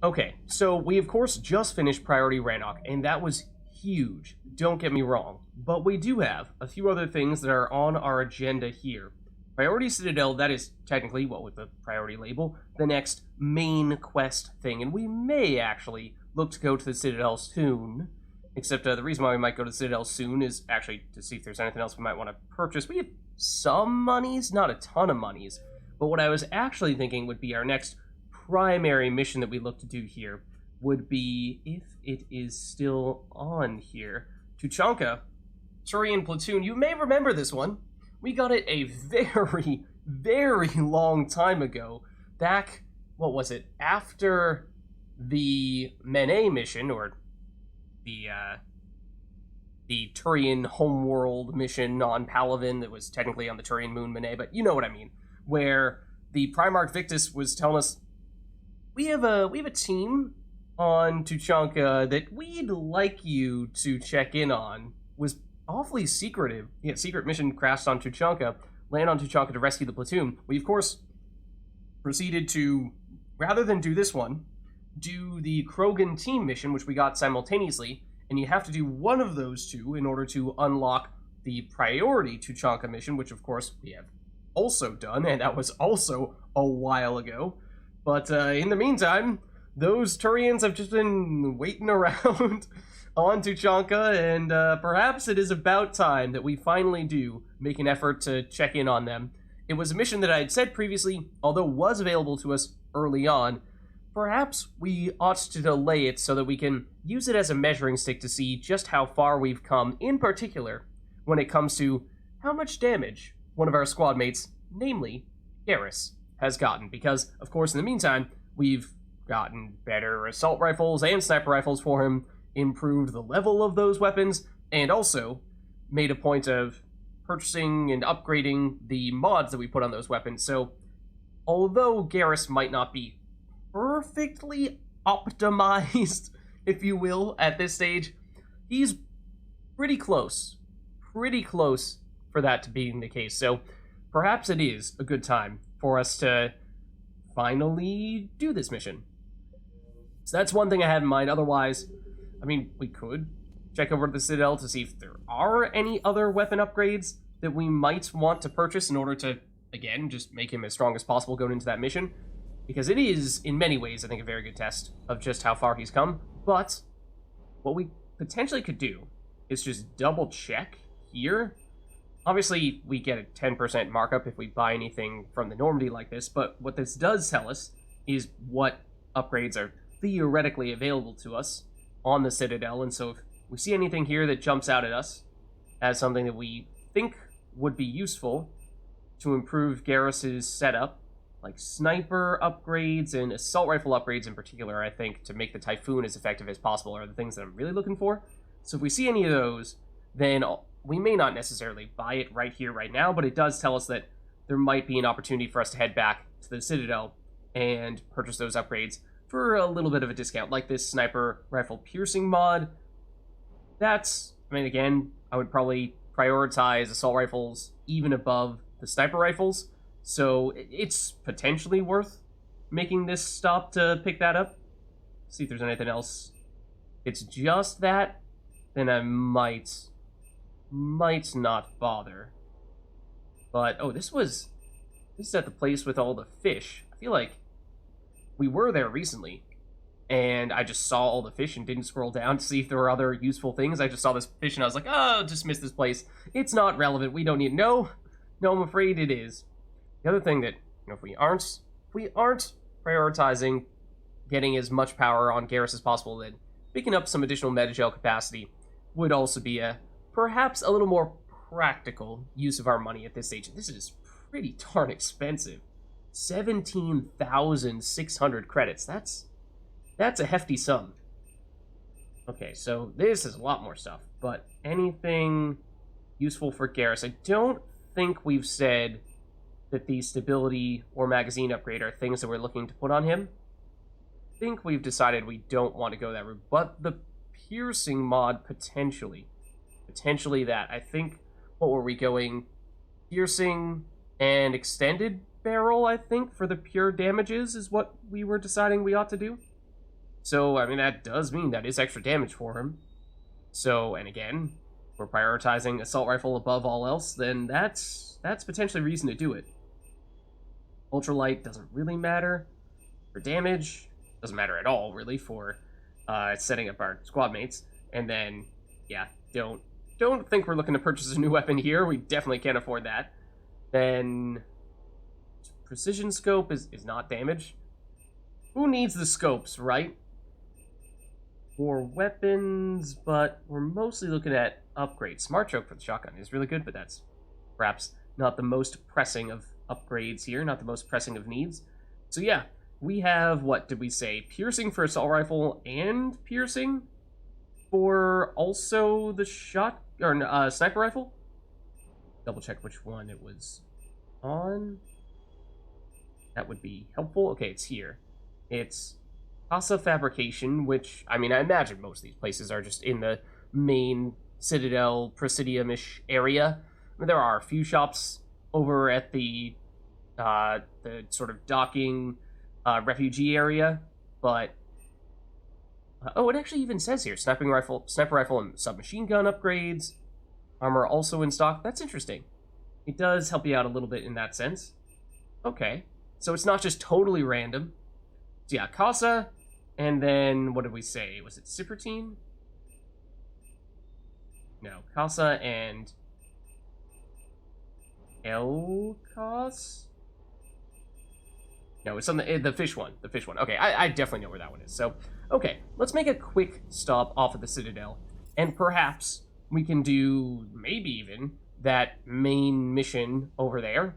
Okay, so we of course just finished Priority Rannoch, and that was huge, don't get me wrong, but we do have a few other things that are on our agenda here. Priority Citadel, that is technically, well, with the priority label, the next main quest thing, and we may actually look to go to the Citadel soon, except the reason why we might go to the Citadel soon is actually to see if there's anything else we might want to purchase. We have some monies, not a ton of monies, but what I was actually thinking would be our next primary mission that we look to do here would be, if it is still on here, Tuchanka, Turian Platoon. You may remember this one. We got it a very, very long time ago. Back, what was it, after the Mene mission, or the Turian homeworld mission on Palaven that was technically on the Turian moon Mene, but you know what I mean, where the Primarch Victus was telling us, we have a team on Tuchanka that we'd like you to check in on. Was awfully secretive. Yeah, secret mission crashed on Tuchanka, land on Tuchanka to rescue the platoon. We, of course, proceeded to, rather than do this one, do the Krogan team mission, which we got simultaneously, and you have to do one of those two in order to unlock the priority Tuchanka mission, which, of course, we have also done, and that was also a while ago. But in the meantime, those Turians have just been waiting around on Tuchanka, and perhaps it is about time that we finally do make an effort to check in on them. It was a mission that I had said previously, although was available to us early on, perhaps we ought to delay it so that we can use it as a measuring stick to see just how far we've come, in particular when it comes to how much damage one of our squad mates, namely Garrus, has gotten. Because, of course, in the meantime, we've gotten better assault rifles and sniper rifles for him, improved the level of those weapons, and also made a point of purchasing and upgrading the mods that we put on those weapons. So, although Garrus might not be perfectly optimized, if you will, at this stage, he's pretty close for that to being the case. So, perhaps it is a good time for us to finally do this mission. So that's one thing I had in mind. Otherwise, I mean, we could check over to the Citadel to see if there are any other weapon upgrades that we might want to purchase in order to, again, just make him as strong as possible going into that mission. Because it is, in many ways, I think, a very good test of just how far he's come. But what we potentially could do is just double check here. Obviously, we get a 10% markup if we buy anything from the Normandy like this, but what this does tell us is what upgrades are theoretically available to us on the Citadel, and so if we see anything here that jumps out at us as something that we think would be useful to improve Garrus's setup, like sniper upgrades and assault rifle upgrades in particular, I think, to make the Typhoon as effective as possible are the things that I'm really looking for. So if we see any of those, then we may not necessarily buy it right here, right now, but it does tell us that there might be an opportunity for us to head back to the Citadel and purchase those upgrades for a little bit of a discount, like this sniper rifle piercing mod. That's, I mean, again, I would probably prioritize assault rifles even above the sniper rifles, so it's potentially worth making this stop to pick that up. See if there's anything else. It's just that, then I might not bother. But, oh, this is at the place with all the fish. I feel like we were there recently, and I just saw all the fish and didn't scroll down to see if there were other useful things. I just saw this fish and I was like, oh, dismiss this place. It's not relevant. We don't need... No, I'm afraid it is. The other thing that, you know, if we aren't prioritizing getting as much power on Garrus as possible, then picking up some additional metagel capacity would also be a perhaps a little more practical use of our money at this stage. This is pretty darn expensive. 17,600 credits. That's a hefty sum. Okay, so this is a lot more stuff, but anything useful for Garrus? I don't think we've said that the stability or magazine upgrade are things that we're looking to put on him. I think we've decided we don't want to go that route, but the piercing mod potentially that. I think, what were we going? Piercing and extended barrel, I think, for the pure damages is what we were deciding we ought to do. So, I mean, that does mean that is extra damage for him. So, and again, if we're prioritizing assault rifle above all else, then that's potentially reason to do it. Ultralight doesn't really matter for damage. Doesn't matter at all, really, for setting up our squad mates. And then, yeah, don't think we're looking to purchase a new weapon here. We definitely can't afford that. Then precision scope is not damage. Who needs the scopes, right? For weapons, but we're mostly looking at upgrades. Smart choke for the shotgun is really good, but that's perhaps not the most pressing of upgrades here, not the most pressing of needs. So yeah, we have, what did we say? Piercing for assault rifle and piercing for also the sniper rifle? Double check which one it was on. That would be helpful. Okay, it's here. It's Casa Fabrication, which, I mean, I imagine most of these places are just in the main Citadel, Presidium-ish area. I mean, there are a few shops over at the sort of docking refugee area, but oh, it actually even says here sniper rifle, and submachine gun upgrades. Armor also in stock. That's interesting. It does help you out a little bit in that sense. Okay, so it's not just totally random. So yeah, Casa, and then what did we say? Was it Cipertine? No, Casa and Elcos? No, it's on the fish one. The fish one. Okay, I definitely know where that one is. So, okay, let's make a quick stop off of the Citadel, and perhaps we can do, maybe even, that main mission over there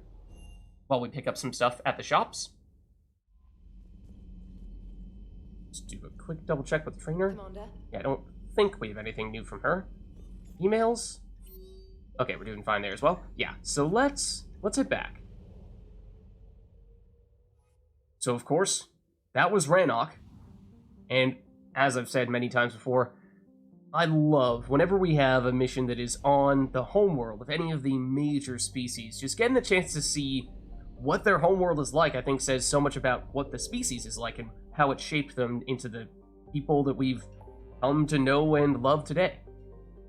while we pick up some stuff at the shops. Let's do a quick double check with the trainer. Commander. Yeah, I don't think we have anything new from her. Emails? Okay, we're doing fine there as well. Yeah, so let's head back. So, of course, that was Rannoch. And as I've said many times before, I love whenever we have a mission that is on the homeworld of any of the major species. Just getting the chance to see what their homeworld is like, I think, says so much about what the species is like and how it shaped them into the people that we've come to know and love today.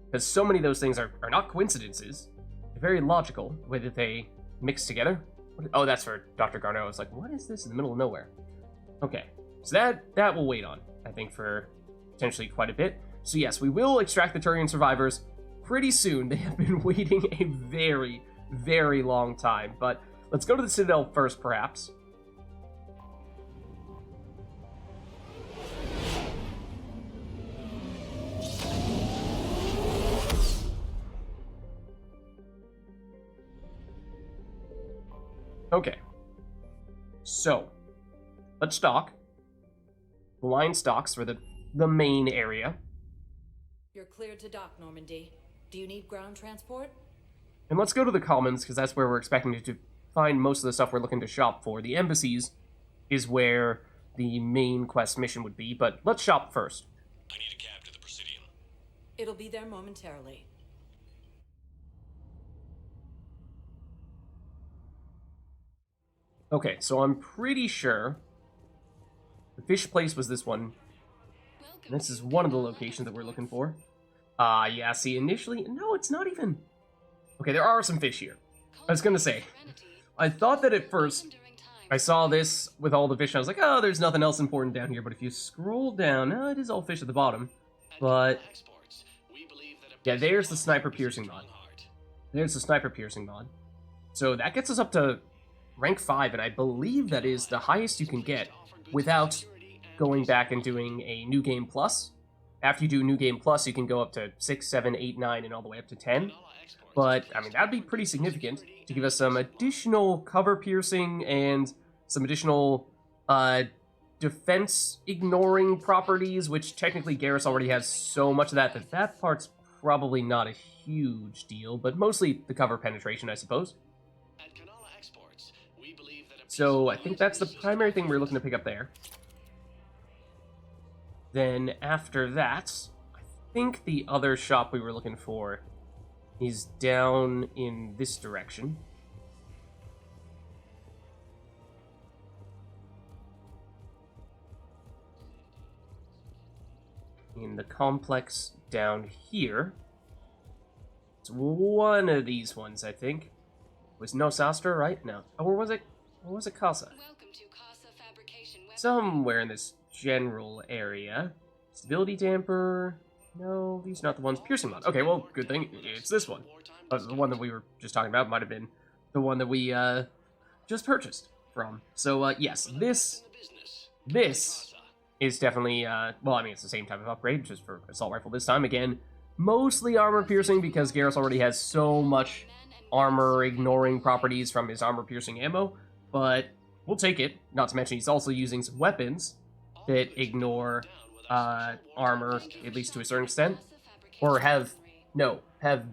Because so many of those things are not coincidences. They're very logical, the way that they mix together. Oh, that's for Dr. Garneau. I was like, what is this in the middle of nowhere? Okay, so that will wait on, I think, for potentially quite a bit. So yes, we will extract the Turian survivors pretty soon. They have been waiting a very, very long time. But let's go to the Citadel first, perhaps. Okay, so let's dock. The line stocks for the main area. You're cleared to dock, Normandy. Do you need ground transport? And let's go to the commons, because that's where we're expecting to find most of the stuff we're looking to shop for. The embassies is where the main quest mission would be, but let's shop first. I need a cab to the Presidium. It'll be there momentarily. Okay, so I'm pretty sure the fish place was this one. And this is one of the locations that we're looking for. Yeah, see, initially... No, it's not even... Okay, there are some fish here. I was gonna say, I thought that at first I saw this with all the fish, and I was like, oh, there's nothing else important down here. But if you scroll down, it is all fish at the bottom. But, yeah, there's the sniper piercing mod. There's the sniper piercing mod. So that gets us up to rank 5, and I believe that is the highest you can get without going back and doing a New Game Plus. After you do New Game Plus, you can go up to 6, 7, 8, 9, and all the way up to 10. But, I mean, that'd be pretty significant to give us some additional cover piercing and some additional defense ignoring properties, which technically Garrus already has so much of that that part's probably not a huge deal, but mostly the cover penetration, I suppose. So I think that's the primary thing we're looking to pick up there. Then after that, I think the other shop we were looking for is down in this direction. in the complex down here. It's one of these ones, I think. It was no Sastra, right? No. Or was it? Or was it Casa? Welcome to Casa Fabrication Weapon. Somewhere in this general area. Stability damper. No, these are not the ones. Piercing mod. Okay, well, good thing it's this one. The one that we were just talking about might have been the one that we just purchased from. So yes, this is definitely well, I mean, it's the same type of upgrade, just for assault rifle this time. Again, mostly armor piercing because Garrus already has so much armor ignoring properties from his armor piercing ammo, but we'll take it. Not to mention he's also using some weapons that ignore armor, at least to a certain extent, or have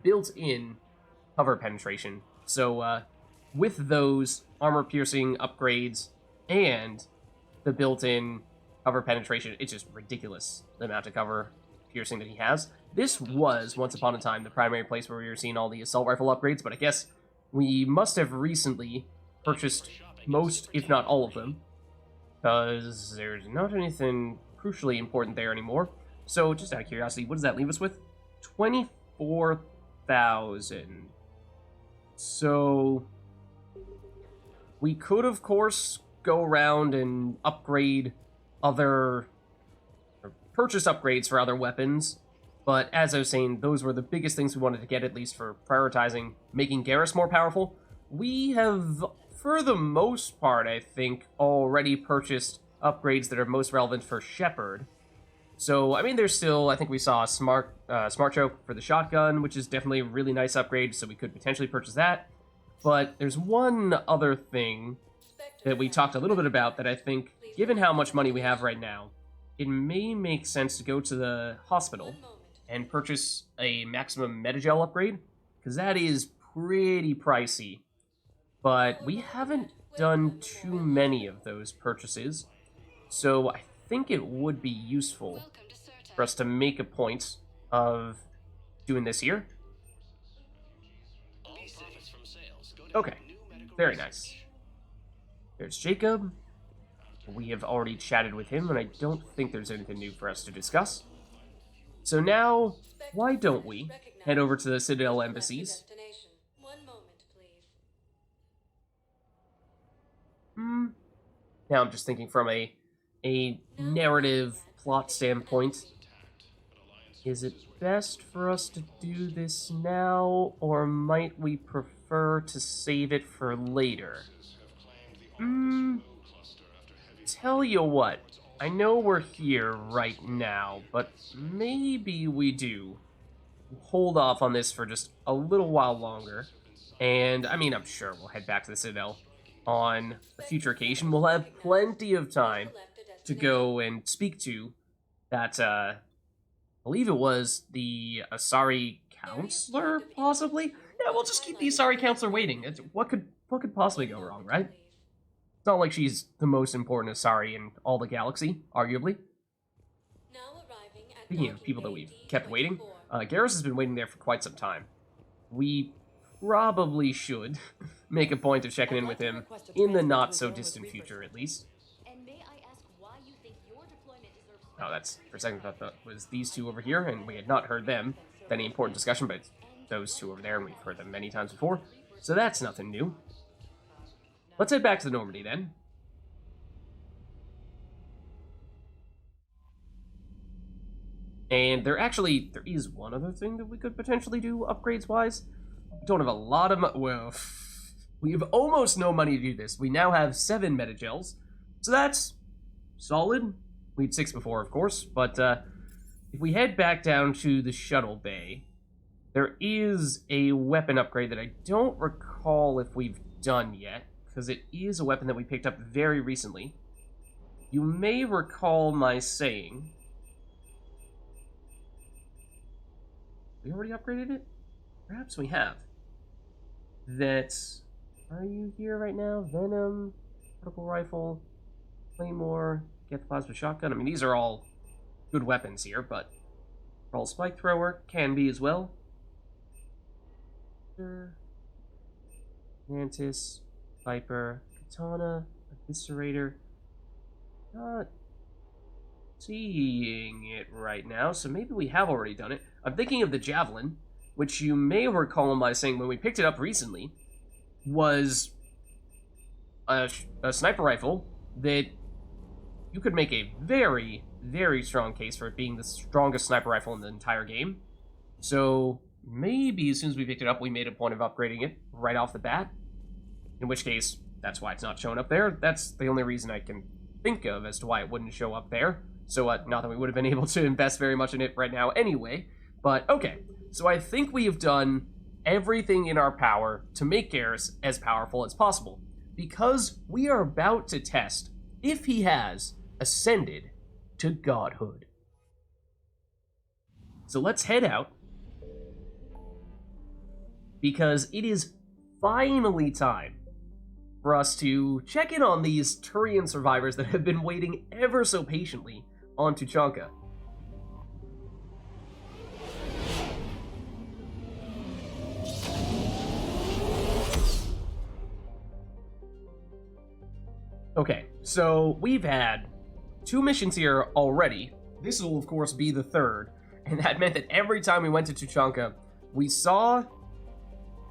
built-in cover penetration. So with those armor piercing upgrades and the built-in cover penetration, it's just ridiculous the amount of cover piercing that he has. This was, once upon a time, the primary place where we were seeing all the assault rifle upgrades, but I guess we must have recently purchased most, if not all of them, because there's not anything crucially important there anymore. So, just out of curiosity, what does that leave us with? 24,000. So, we could, of course, go around and upgrade other, or purchase upgrades for other weapons, but as I was saying, those were the biggest things we wanted to get, at least for prioritizing making Garrus more powerful. We have, for the most part, I think, already purchased upgrades that are most relevant for Shepard. So, I mean, there's still, I think we saw a smart choke for the shotgun, which is definitely a really nice upgrade, so we could potentially purchase that. But there's one other thing that we talked a little bit about that I think, given how much money we have right now, it may make sense to go to the hospital and purchase a maximum metagel upgrade, because that is pretty pricey. But we haven't done too many of those purchases, so I think it would be useful for us to make a point of doing this here. Okay, very nice. There's Jacob. We have already chatted with him, and I don't think there's anything new for us to discuss. So now, why don't we head over to the Citadel embassies? Now I'm just thinking from a narrative plot standpoint. Is it best for us to do this now, or might we prefer to save it for later? Tell you what, I know we're here right now, but maybe we do hold off on this for just a little while longer. And, I mean, I'm sure we'll head back to the Citadel on a future occasion. We'll have plenty of time to go and speak to that, I believe it was the Asari counselor, possibly? Yeah, we'll just keep the Asari counselor waiting. What could possibly go wrong, right? It's not like she's the most important Asari in all the galaxy, arguably. Speaking of people that we've kept waiting, Garrus has been waiting there for quite some time. We probably should make a point of checking in with him in the not-so-distant future, at least. Oh, that's, for a second, I thought that was these two over here, and we had not heard them. Any important discussion, but it's those two over there, and we've heard them many times before. So that's nothing new. Let's head back to the Normandy, then. And there is one other thing that we could potentially do, upgrades-wise. We don't have a lot of well, we have almost no money to do this. We now have 7 metagels, so that's solid. We had 6 before, of course, but if we head back down to the shuttle bay, there is a weapon upgrade that I don't recall if we've done yet, because it is a weapon that we picked up very recently. You may recall my saying... We already upgraded it? Perhaps we have. That... Are you here right now? Venom, Particle Rifle, Claymore, Get the Plasma Shotgun. I mean, these are all good weapons here, but... Brawl Spike Thrower can be as well. Mantis, Viper, Katana, Eviscerator. Not seeing it right now, so maybe we have already done it. I'm thinking of the Javelin, which you may recall my saying when we picked it up recently, was a sniper rifle that you could make a very, very strong case for it being the strongest sniper rifle in the entire game. So maybe as soon as we picked it up, we made a point of upgrading it right off the bat. In which case, that's why it's not showing up there. That's the only reason I can think of as to why it wouldn't show up there. So not that we would have been able to invest very much in it right now anyway. But okay, so I think we have done everything in our power to make Garrus as powerful as possible. Because we are about to test if he has ascended to Godhood. So let's head out. Because it is finally time for us to check in on these Turian survivors that have been waiting ever so patiently on Tuchanka. Okay, so we've had 2 missions here already. This will, of course, be the 3rd, and that meant that every time we went to Tuchanka, we saw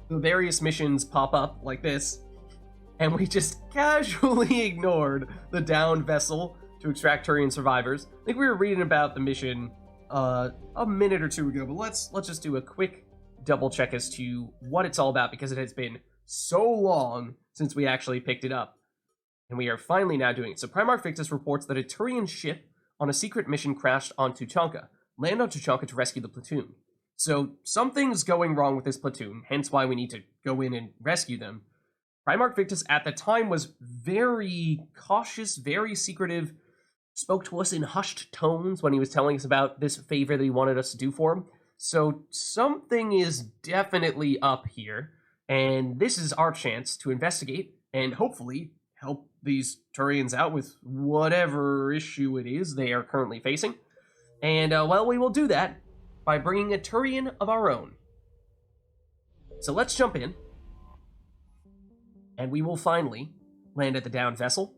the various missions pop up like this, and we just casually ignored the downed vessel to extract Turian survivors. I think we were reading about the mission a minute or two ago, but let's just do a quick double check as to what it's all about, because it has been so long since we actually picked it up. And we are finally now doing it. So Primarch Victus reports that a Turian ship on a secret mission crashed on Tuchanka. Land on Tuchanka to rescue the platoon. So something's going wrong with this platoon, hence why we need to go in and rescue them. Primarch Victus at the time was very cautious, very secretive, spoke to us in hushed tones when he was telling us about this favor that he wanted us to do for him. So something is definitely up here, and this is our chance to investigate and hopefully help these Turians out with whatever issue it is they are currently facing. And, well, we will do that by bringing a Turian of our own. So let's jump in, and we will finally land at the downed vessel.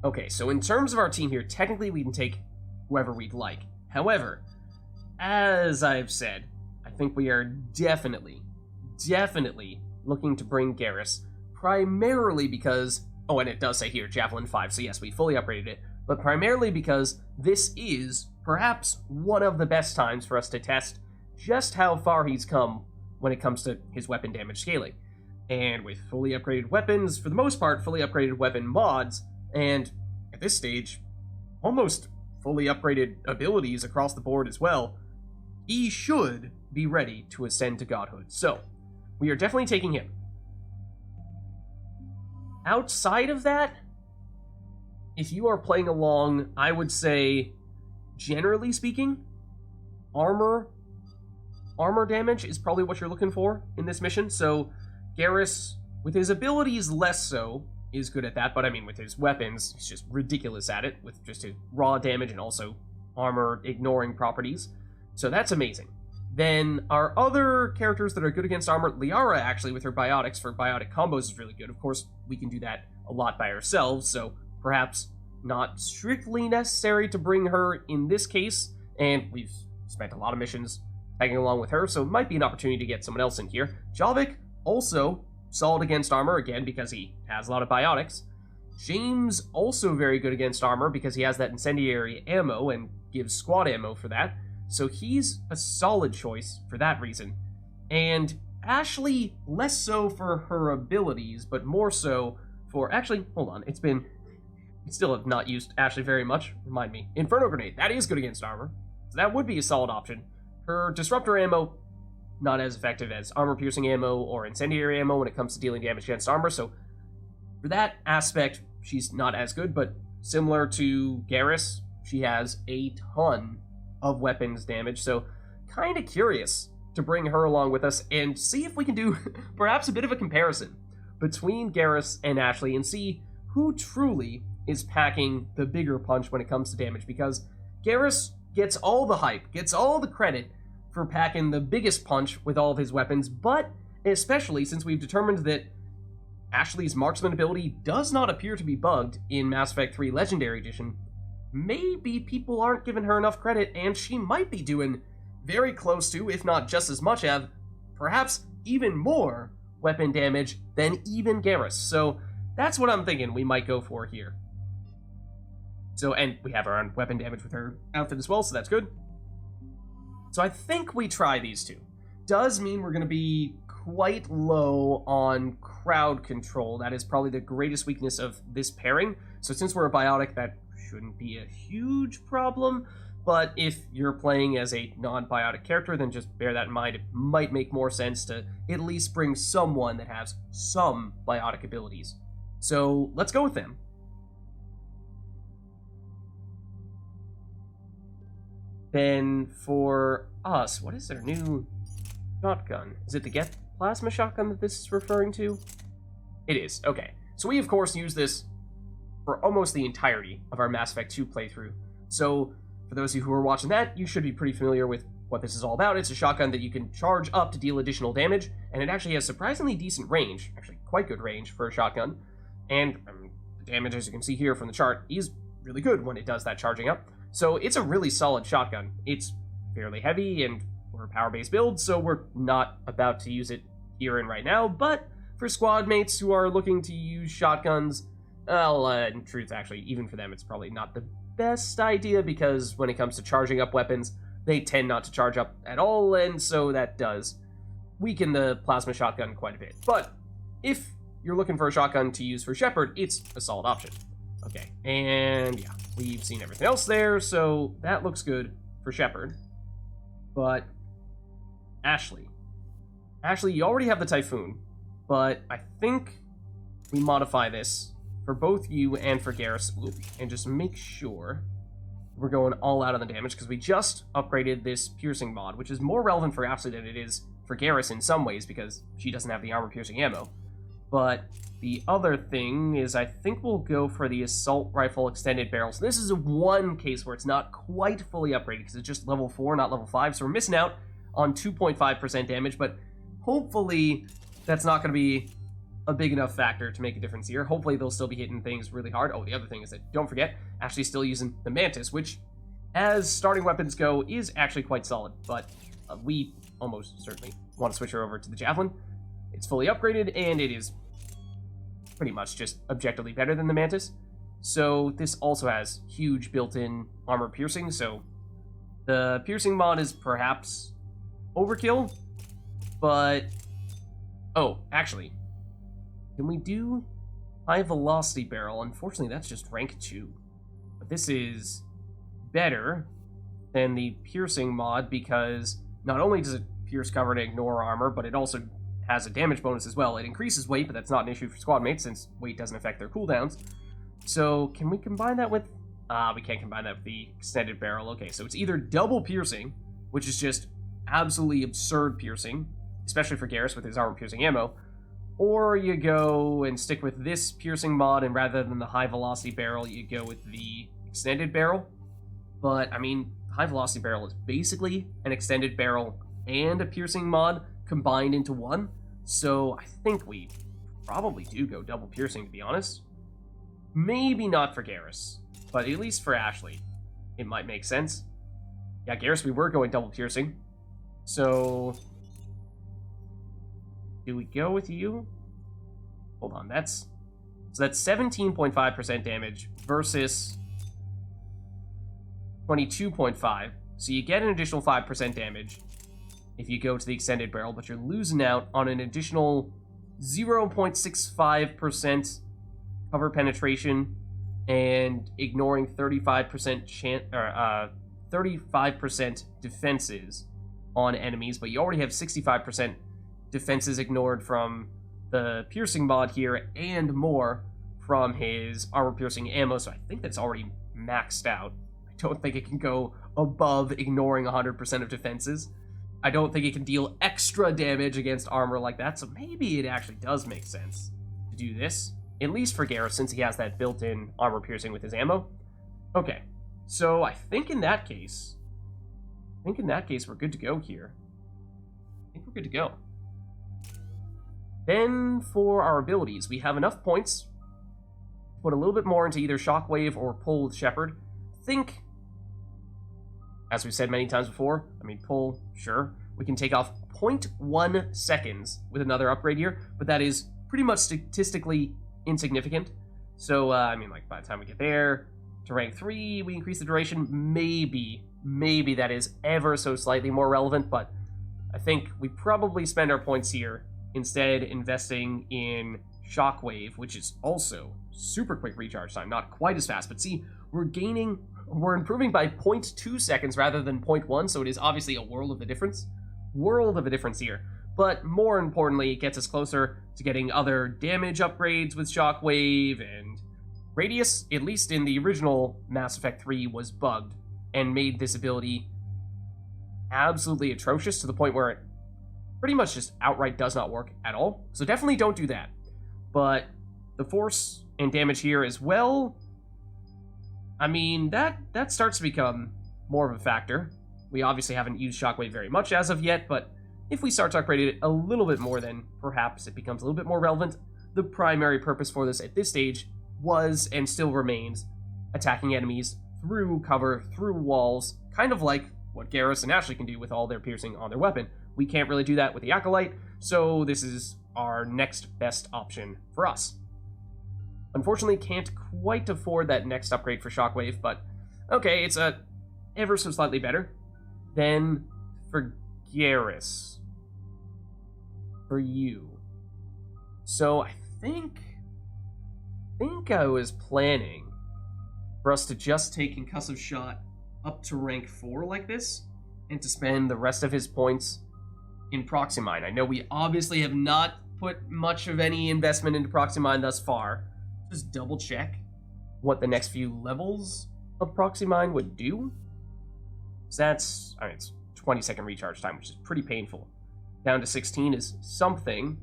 Okay, so in terms of our team here, technically we can take whoever we'd like. However, as I've said, I think we are definitely looking to bring Garrus, primarily because, oh, and it does say here, Javelin 5, so yes, we fully upgraded it, but primarily because this is perhaps one of the best times for us to test just how far he's come when it comes to his weapon damage scaling. And with fully upgraded weapons, for the most part, fully upgraded weapon mods, and at this stage, almost fully upgraded abilities across the board as well, he should be ready to ascend to Godhood. So, we are definitely taking him. Outside of that, if you are playing along, I would say, generally speaking, armor damage is probably what you're looking for in this mission. So, Garrus, with his abilities less so, is good at that, but I mean, with his weapons, he's just ridiculous at it, with just his raw damage and also armor-ignoring properties. So that's amazing. Then our other characters that are good against armor, Liara, actually, with her biotics for biotic combos is really good. Of course, we can do that a lot by ourselves, so perhaps not strictly necessary to bring her in this case, and we've spent a lot of missions tagging along with her, so it might be an opportunity to get someone else in here. Javik, also solid against armor, again, because he has a lot of biotics. James, also very good against armor, because he has that incendiary ammo and gives squad ammo for that. So he's a solid choice for that reason. And Ashley, less so for her abilities, but more so for... Actually, hold on. I still have not used Ashley very much. Remind me. Inferno Grenade. That is good against armor. So that would be a solid option. Her Disruptor ammo, not as effective as armor-piercing ammo or incendiary ammo when it comes to dealing damage against armor. So for that aspect, she's not as good, but similar to Garrus, she has a ton of weapons damage, so kind of curious to bring her along with us and see if we can do perhaps a bit of a comparison between Garrus and Ashley and see who truly is packing the bigger punch when it comes to damage, because Garrus gets all the hype, gets all the credit for packing the biggest punch with all of his weapons, but especially since we've determined that Ashley's marksman ability does not appear to be bugged in Mass Effect 3 Legendary Edition, maybe people aren't giving her enough credit, and she might be doing very close to, if not just as much as, perhaps even more weapon damage than even Garrus. So that's what I'm thinking we might go for here. So, and we have our own weapon damage with her outfit as well, so that's good. So I think we try these two. Does mean we're going to be quite low on crowd control. That is probably the greatest weakness of this pairing. So since we're a biotic, that shouldn't be a huge problem. But if you're playing as a non-biotic character, then just bear that in mind. It might make more sense to at least bring someone that has some biotic abilities. So let's go with them. Then for us, what is their new shotgun? Is it the Get Plasma shotgun that this is referring to? It is, okay. So we, of course, use this for almost the entirety of our Mass Effect 2 playthrough. So for those of you who are watching that, you should be pretty familiar with what this is all about. It's a shotgun that you can charge up to deal additional damage, and it actually has surprisingly decent range, actually quite good range for a shotgun. And the damage, as you can see here from the chart, is really good when it does that charging up. So it's a really solid shotgun. It's fairly heavy, and we're a power-based build, so we're not about to use it here and right now, but for squad mates who are looking to use shotguns, well, in truth, actually, even for them, it's probably not the best idea, because when it comes to charging up weapons, they tend not to charge up at all, and so that does weaken the plasma shotgun quite a bit. But if you're looking for a shotgun to use for Shepard, it's a solid option. Okay, and yeah, we've seen everything else there, so that looks good for Shepard. But Ashley, you already have the Typhoon, but I think we modify this for both you and for Garrus, and just make sure we're going all out on the damage, because we just upgraded this piercing mod, which is more relevant for Ashley than it is for Garrus in some ways, because she doesn't have the armor-piercing ammo. But the other thing is, I think we'll go for the assault rifle extended barrel. So this is one case where it's not quite fully upgraded, because it's just level 4, not level 5, so we're missing out on 2.5% damage, but hopefully that's not going to be a big enough factor to make a difference here. Hopefully they'll still be hitting things really hard. Oh, the other thing is that, don't forget, Ashley's still using the Mantis, which, as starting weapons go, is actually quite solid, but we almost certainly want to switch her over to the Javelin. It's fully upgraded, and it is pretty much just objectively better than the Mantis. So this also has huge built-in armor piercing, so the piercing mod is perhaps overkill, but... Oh, actually, can we do high velocity barrel? Unfortunately, that's just rank 2. But this is better than the piercing mod, because not only does it pierce cover to ignore armor, but it also has a damage bonus as well. It increases weight, but that's not an issue for squad mates, since weight doesn't affect their cooldowns. So can we combine that with... we can't combine that with the extended barrel. Okay, so it's either double piercing, which is just absolutely absurd piercing, especially for Garrus with his armor-piercing ammo, or you go and stick with this piercing mod, and rather than the high-velocity barrel, you go with the extended barrel. But, I mean, high-velocity barrel is basically an extended barrel and a piercing mod combined into one, so I think we probably do go double piercing, to be honest. Maybe not for Garrus, but at least for Ashley, it might make sense. Yeah, Garrus, we were going double piercing, so... do we go with you? Hold on, that's 17.5% damage versus 22.5. So you get an additional 5% damage if you go to the extended barrel, but you're losing out on an additional 0.65% cover penetration and ignoring 35% defenses on enemies, but you already have 65% defenses ignored from the piercing mod here, and more from his armor-piercing ammo, so I think that's already maxed out. I don't think it can go above ignoring 100% of defenses. I don't think it can deal extra damage against armor like that, so maybe it actually does make sense to do this, at least for Garrus, since he has that built-in armor-piercing with his ammo. Okay, so I think in that case, we're good to go here. I think we're good to go. Then for our abilities, we have enough points to put a little bit more into either Shockwave or Pull with Shepard. Think, as we've said many times before, Pull, sure. We can take off 0.1 seconds with another upgrade here, but that is pretty much statistically insignificant. So, by the time we get there, to rank 3, we increase the duration. Maybe that is ever so slightly more relevant, but I think we probably spend our points here instead investing in Shockwave, which is also super quick recharge time, not quite as fast, but see, we're improving by 0.2 seconds rather than 0.1, so it is obviously a world of a difference here. But more importantly, it gets us closer to getting other damage upgrades with Shockwave, and Radius, at least in the original Mass Effect 3, was bugged and made this ability absolutely atrocious to the point where it pretty much just outright does not work at all. So definitely don't do that. But the force and damage here as well, that starts to become more of a factor. We obviously haven't used Shockwave very much as of yet, but if we start to upgrade it a little bit more, then perhaps it becomes a little bit more relevant. The primary purpose for this at this stage was, and still remains, attacking enemies through cover, through walls, kind of like what Garrus and Ashley can do with all their piercing on their weapon. We can't really do that with the Acolyte, so this is our next best option for us. Unfortunately, can't quite afford that next upgrade for Shockwave, but okay, it's ever so slightly better. Then, for Garrus. For you. So, I think I was planning for us to just take Concussive Shot up to rank 4 like this, and to spend the rest of his points in Proximine. I know we obviously have not put much of any investment into Proximine thus far. Just double check what the next few levels of Proximine would do. So that's, it's 20-second recharge time, which is pretty painful. Down to 16 is something.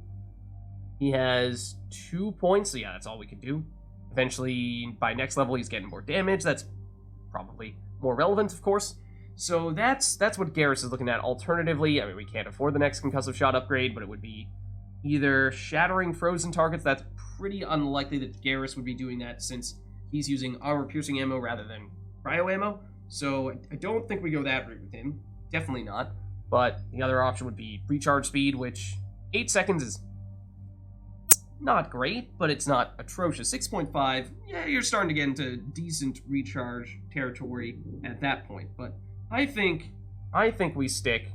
He has 2 points, so yeah, that's all we can do. Eventually, by next level, he's getting more damage. That's probably more relevant, of course. So that's what Garrus is looking at. Alternatively, we can't afford the next Concussive Shot upgrade, but it would be either shattering frozen targets. That's pretty unlikely that Garrus would be doing that, since he's using armor-piercing ammo rather than cryo ammo. So I don't think we go that route with him. Definitely not. But the other option would be recharge speed, which 8 seconds is not great, but it's not atrocious. 6.5, yeah, you're starting to get into decent recharge territory at that point. But I think we stick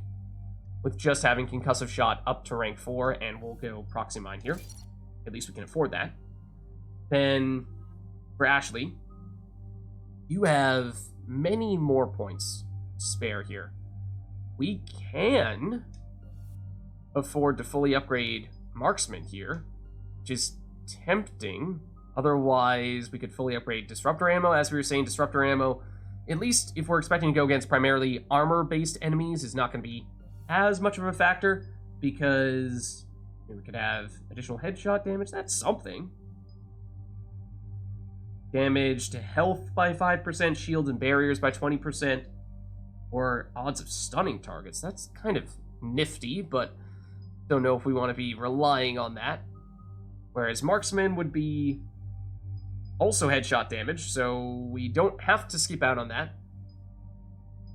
with just having Concussive Shot up to rank 4, and we'll go Proximine here. At least we can afford that. Then, for Ashley, you have many more points to spare here. We can afford to fully upgrade Marksman here, which is tempting. Otherwise, we could fully upgrade Disruptor ammo. As we were saying, Disruptor ammo, at least if we're expecting to go against primarily armor-based enemies, is not going to be as much of a factor, because we could have additional headshot damage. That's something. Damage to health by 5%, shields and barriers by 20%, or odds of stunning targets. That's kind of nifty, but don't know if we want to be relying on that. Whereas Marksman would be also headshot damage, so we don't have to skip out on that.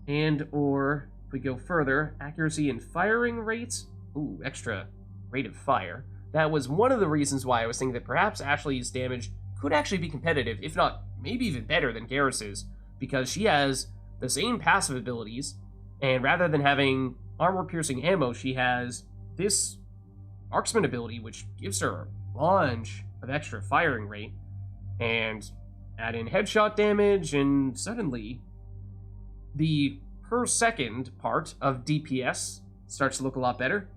And, or, if we go further, accuracy and firing rates. Ooh, extra rate of fire. That was one of the reasons why I was thinking that perhaps Ashley's damage could actually be competitive, if not maybe even better than Garrus's, because she has the same passive abilities, and rather than having armor-piercing ammo, she has this Marksman ability, which gives her a bunch of extra firing rate, and add in headshot damage, and suddenly the per second part of DPS starts to look a lot better.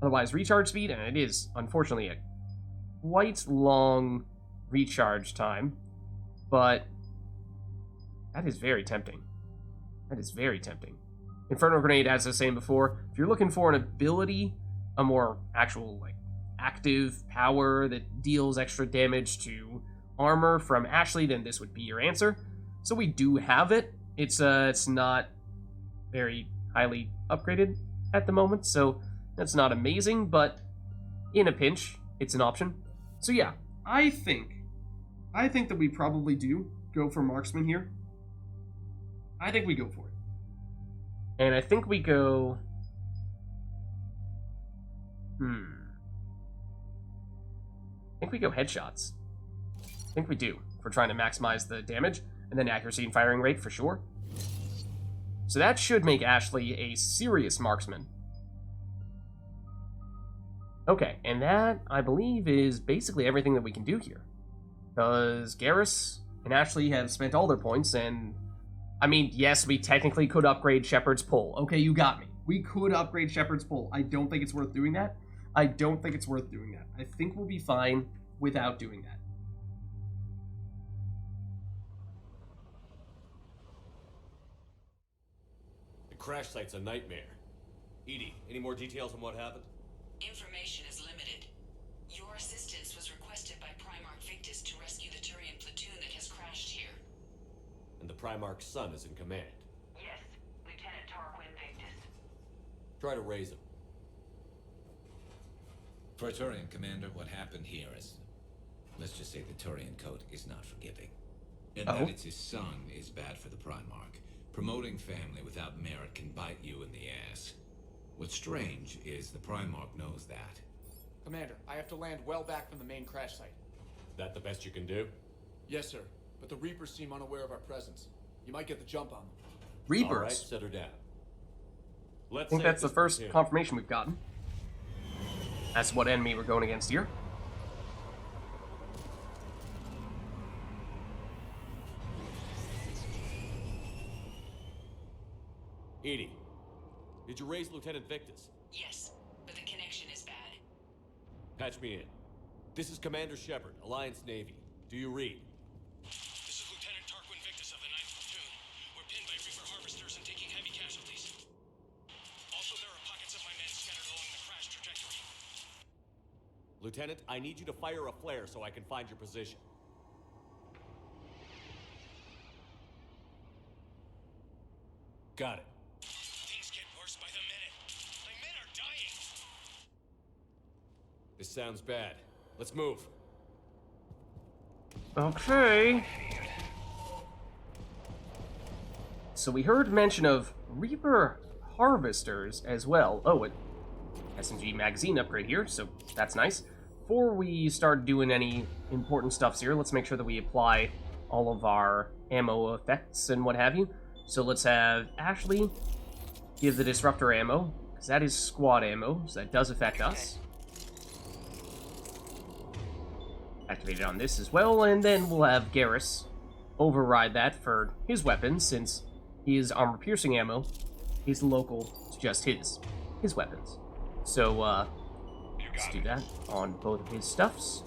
Otherwise, recharge speed, and it is, unfortunately, a quite long recharge time, but that is very tempting. That is very tempting. Inferno Grenade, as I was saying before, if you're looking for an ability, a more actual, active power that deals extra damage to armor from Ashley, then this would be your answer. So we do have it. It's not very highly upgraded at the moment, so that's not amazing, but in a pinch, it's an option. So yeah, I think that we probably do go for marksman here. I think we go for it. And I think we go... I think we go headshots. I think we do. If we're trying to maximize the damage, and then accuracy and firing rate for sure. So that should make Ashley a serious marksman. Okay, and that, I believe, is basically everything that we can do here. Because Garrus and Ashley have spent all their points, and... I mean, yes, we technically could upgrade Shepard's pull. Okay, you got me. We could upgrade Shepard's pull. I don't think it's worth doing that. I don't think it's worth doing that. I think we'll be fine without doing that. The crash site's a nightmare. Edie, any more details on what happened? Information is limited. Your assistance was requested by Primarch Victus to rescue the Turian platoon that has crashed here. And the Primarch's son is in command. Yes, Lieutenant Tarquin Victus. Try to raise him. Praetorian Commander, what happened here is... Let's just say the Turian code is not forgiving. And that it's his son is bad for the Primarch. Promoting family without merit can bite you in the ass. What's strange is the Primarch knows that. Commander, I have to land well back from the main crash site. That the best you can do? Yes, sir. But the Reapers seem unaware of our presence. You might get the jump on them. Reapers? All right, set her down. I think that's the first confirmation we've gotten. That's what enemy we're going against here. Edie, did you raise Lieutenant Victus? Yes, but the connection is bad. Patch me in. This is Commander Shepard, Alliance Navy. Do you read? This is Lieutenant Tarquin Victus of the 9th Platoon. We're pinned by Reaper harvesters and taking heavy casualties. Also, there are pockets of my men scattered along the crash trajectory. Lieutenant, I need you to fire a flare so I can find your position. Got it. Things get worse by the minute. My men are dying. This sounds bad. Let's move. Okay. So we heard mention of Reaper harvesters as well. Oh, an SMG magazine upgrade here, so that's nice. Before we start doing any important stuffs here, let's make sure that we apply all of our ammo effects and what have you. So let's have Ashley give the disruptor ammo, because that is squad ammo, so that does affect us. Activate it on this as well, and then we'll have Garrus override that for his weapons, since his armor-piercing ammo is local to just his weapons. So, let's do that on both of his stuffs.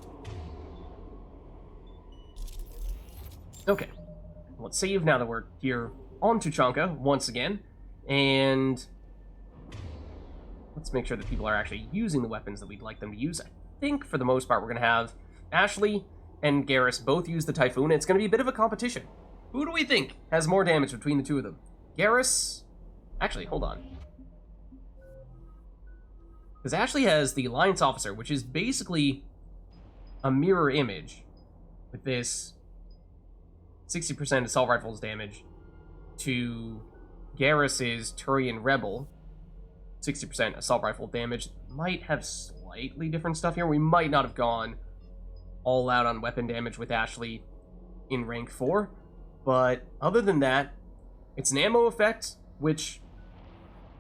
Okay, let's save now that we're here on Tuchanka once again, and let's make sure that people are actually using the weapons that we'd like them to use. I think, for the most part, we're going to have Ashley and Garrus both use the Typhoon. It's going to be a bit of a competition. Who do we think has more damage between the two of them? Garrus? Actually, hold on. Because Ashley has the Alliance Officer, which is basically a mirror image with this 60% assault rifles damage to Garrus's Turian Rebel, 60% assault rifle damage. Might have slightly different stuff here. We might not have gone all out on weapon damage with Ashley in rank 4, but other than that, it's an ammo effect, which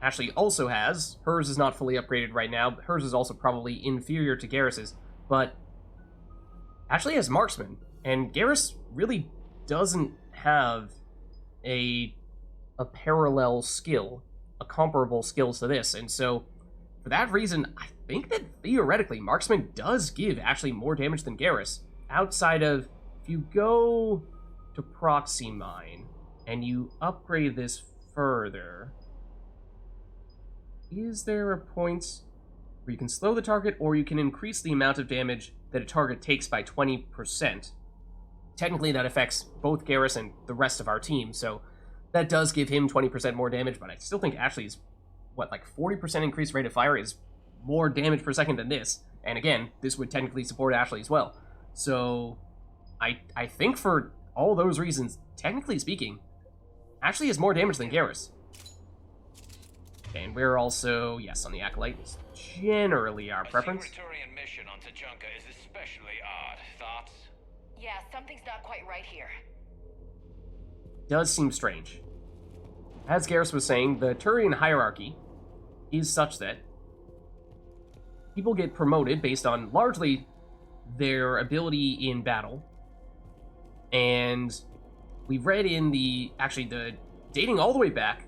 Ashley also has. Hers is not fully upgraded right now, but hers is also probably inferior to Garrus's, but Ashley has marksman, and Garrus really doesn't have a parallel skill, a comparable skill to this, and so for that reason, I think that theoretically marksman does give Ashley more damage than Garrus, outside of if you go to proxy mine and you upgrade this further, is there a point where you can slow the target, or you can increase the amount of damage that a target takes by 20%? Technically, that affects both Garrus and the rest of our team, so that does give him 20% more damage, but I still think Ashley's, what, like 40% increased rate of fire is more damage per second than this. And again, this would technically support Ashley as well. So I think for all those reasons, technically speaking, Ashley has more damage than Garrus. Okay, and we're also, yes, on the Acolyte. It's generally our preference. A Turian mission on Tuchanka is especially odd. Thoughts? Yeah, something's not quite right here. Does seem strange. As Garrus was saying, the Turian hierarchy is such that people get promoted based on largely their ability in battle. And we've read in the dating all the way back,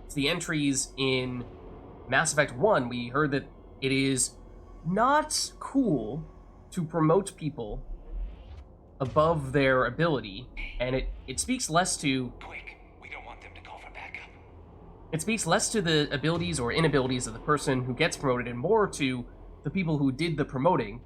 it's the entries in Mass Effect 1, we heard that it is not cool to promote people above their ability, and it speaks less to... Quick, we don't want them to call for backup. It speaks less to the abilities or inabilities of the person who gets promoted and more to the people who did the promoting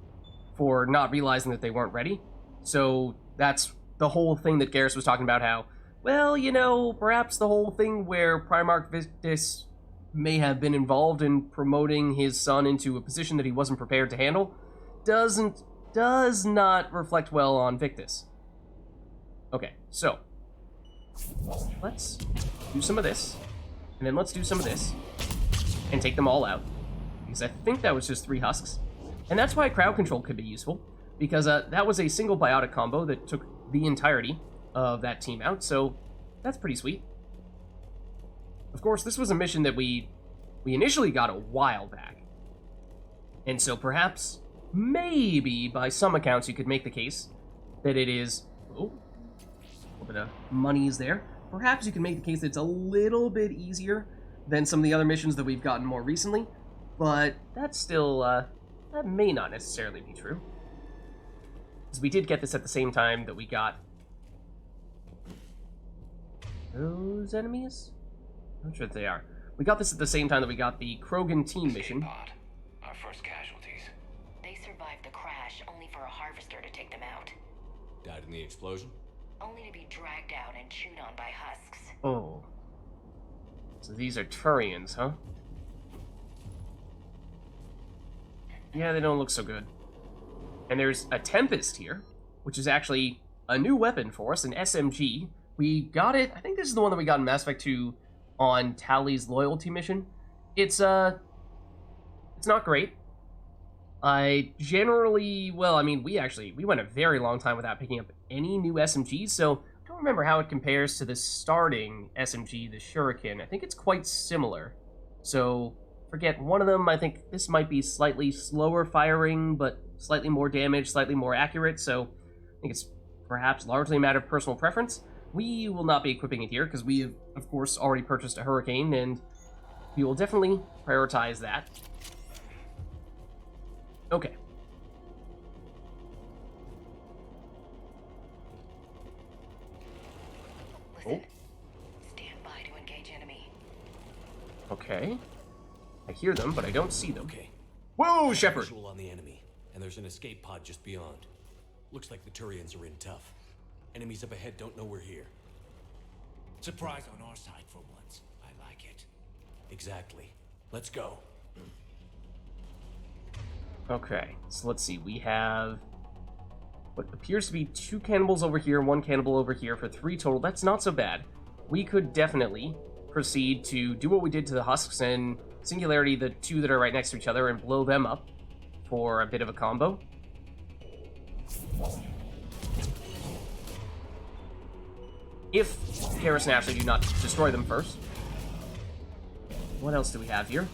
for not realizing that they weren't ready. So that's the whole thing that Garrus was talking about, how, well, you know, perhaps the whole thing where Primarch Victus may have been involved in promoting his son into a position that he wasn't prepared to handle does not reflect well on Victus. Okay, so let's do some of this, and then let's do some of this, and take them all out, because I think that was just 3 husks. And that's why crowd control could be useful, because that was a single biotic combo that took the entirety of that team out, so that's pretty sweet. Of course, this was a mission that we initially got a while back, and so perhaps, maybe, by some accounts, you could make the case that it is... Oh, a little bit of money's there. Perhaps you can make the case that it's a little bit easier than some of the other missions that we've gotten more recently, but that's still, that may not necessarily be true. Because we did get this at the same time that we got those enemies? I'm not sure if they are. We got this at the same time that we got the Krogan team mission. Pod, our first casualties. They survived the crash only for a harvester to take them out. Died in the explosion? Only to be dragged out and chewed on by husks. Oh. So these are Turians, huh? Yeah, they don't look so good. And there's a Tempest here, which is actually a new weapon for us, an SMG. We got it, I think this is the one that we got in Mass Effect 2 on Tali's loyalty mission. It's not great. I generally, well, I mean, we went a very long time without picking up any new SMGs, so I don't remember how it compares to the starting SMG, the Shuriken. I think it's quite similar. So, forget one of them. I think this might be slightly slower firing, but slightly more damage, slightly more accurate, so I think it's perhaps largely a matter of personal preference. We will not be equipping it here, because we have, of course, already purchased a Hurricane, and we will definitely prioritize that. Okay. Listen. Stand by to engage enemy. Okay. I hear them, but I don't see them. Okay. Whoa, Shepard! Visual on the enemy, and there's an escape pod just beyond. Looks like the Turians are in tough. Enemies up ahead don't know we're here. Surprise on our side for once. I like it. Exactly. Let's go. Okay, so let's see. We have what appears to be 2 cannibals over here, 1 cannibal over here for 3 total. That's not so bad. We could definitely proceed to do what we did to the husks and Singularity the 2 that are right next to each other and blow them up for a bit of a combo. If Garrus and Ashley do not destroy them first. What else do we have here?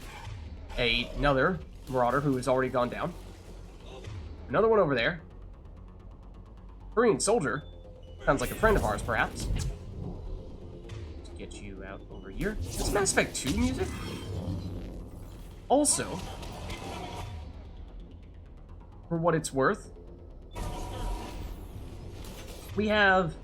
Another Marauder who has already gone down. Another one over there. Korean soldier. Sounds like a friend of ours, perhaps. Let's get you out over here. Is this Mass Effect 2 music? Also, for what it's worth, we have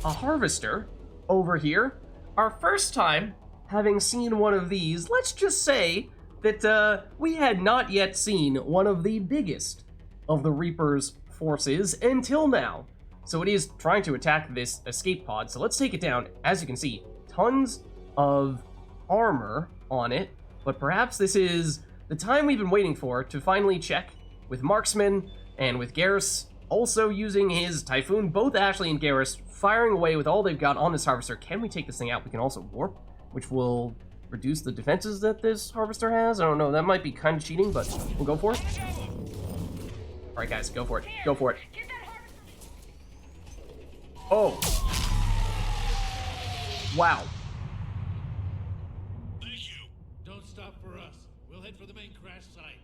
a Harvester over here. Our first time having seen one of these. Let's just say that we had not yet seen one of the biggest of the Reaper's forces until now. So it is trying to attack this escape pod, so let's take it down. As you can see, tons of armor on it, but perhaps this is the time we've been waiting for to finally check with Marksman and with Garrus also using his Typhoon, both Ashley and Garrus firing away with all they've got on this Harvester. Can we take this thing out? We can also warp, which will reduce the defenses that this Harvester has. I don't know, that might be kind of cheating, but we'll go for it. Alright guys, go for it. Go for it. Oh. Wow. Thank you. Don't stop for us. We'll head for the main crash site.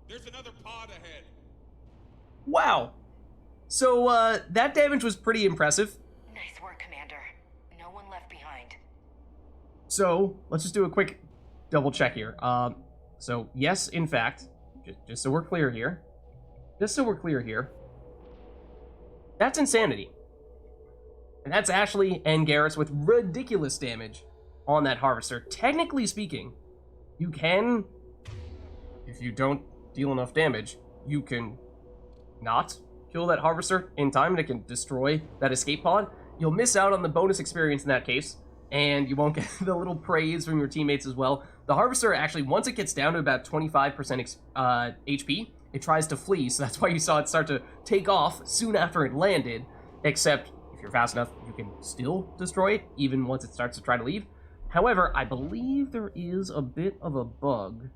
There's another pod ahead. Wow. So, that damage was pretty impressive. Nice work, Commander. No one left behind. So, let's just do a quick double check here. So, yes, in fact, just so we're clear here, that's Insanity. And that's Ashley and Garrus with ridiculous damage on that Harvester. Technically speaking, you can, if you don't deal enough damage, you can not kill that Harvester in time and it can destroy that escape pod. You'll miss out on the bonus experience in that case, and you won't get the little praise from your teammates as well. The Harvester actually, once it gets down to about 25% HP, it tries to flee, so that's why you saw it start to take off soon after it landed, except if you're fast enough, you can still destroy it, even once it starts to try to leave. However, I believe there is a bit of a bug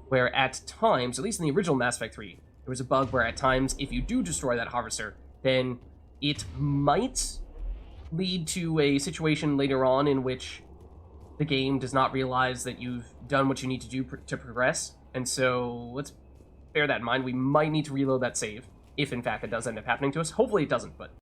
where at times, at least in the original Mass Effect 3, there was a bug where at times, if you do destroy that Harvester, then it might lead to a situation later on in which the game does not realize that you've done what you need to do to progress. And so, let's bear that in mind. We might need to reload that save, if in fact it does end up happening to us. Hopefully it doesn't, but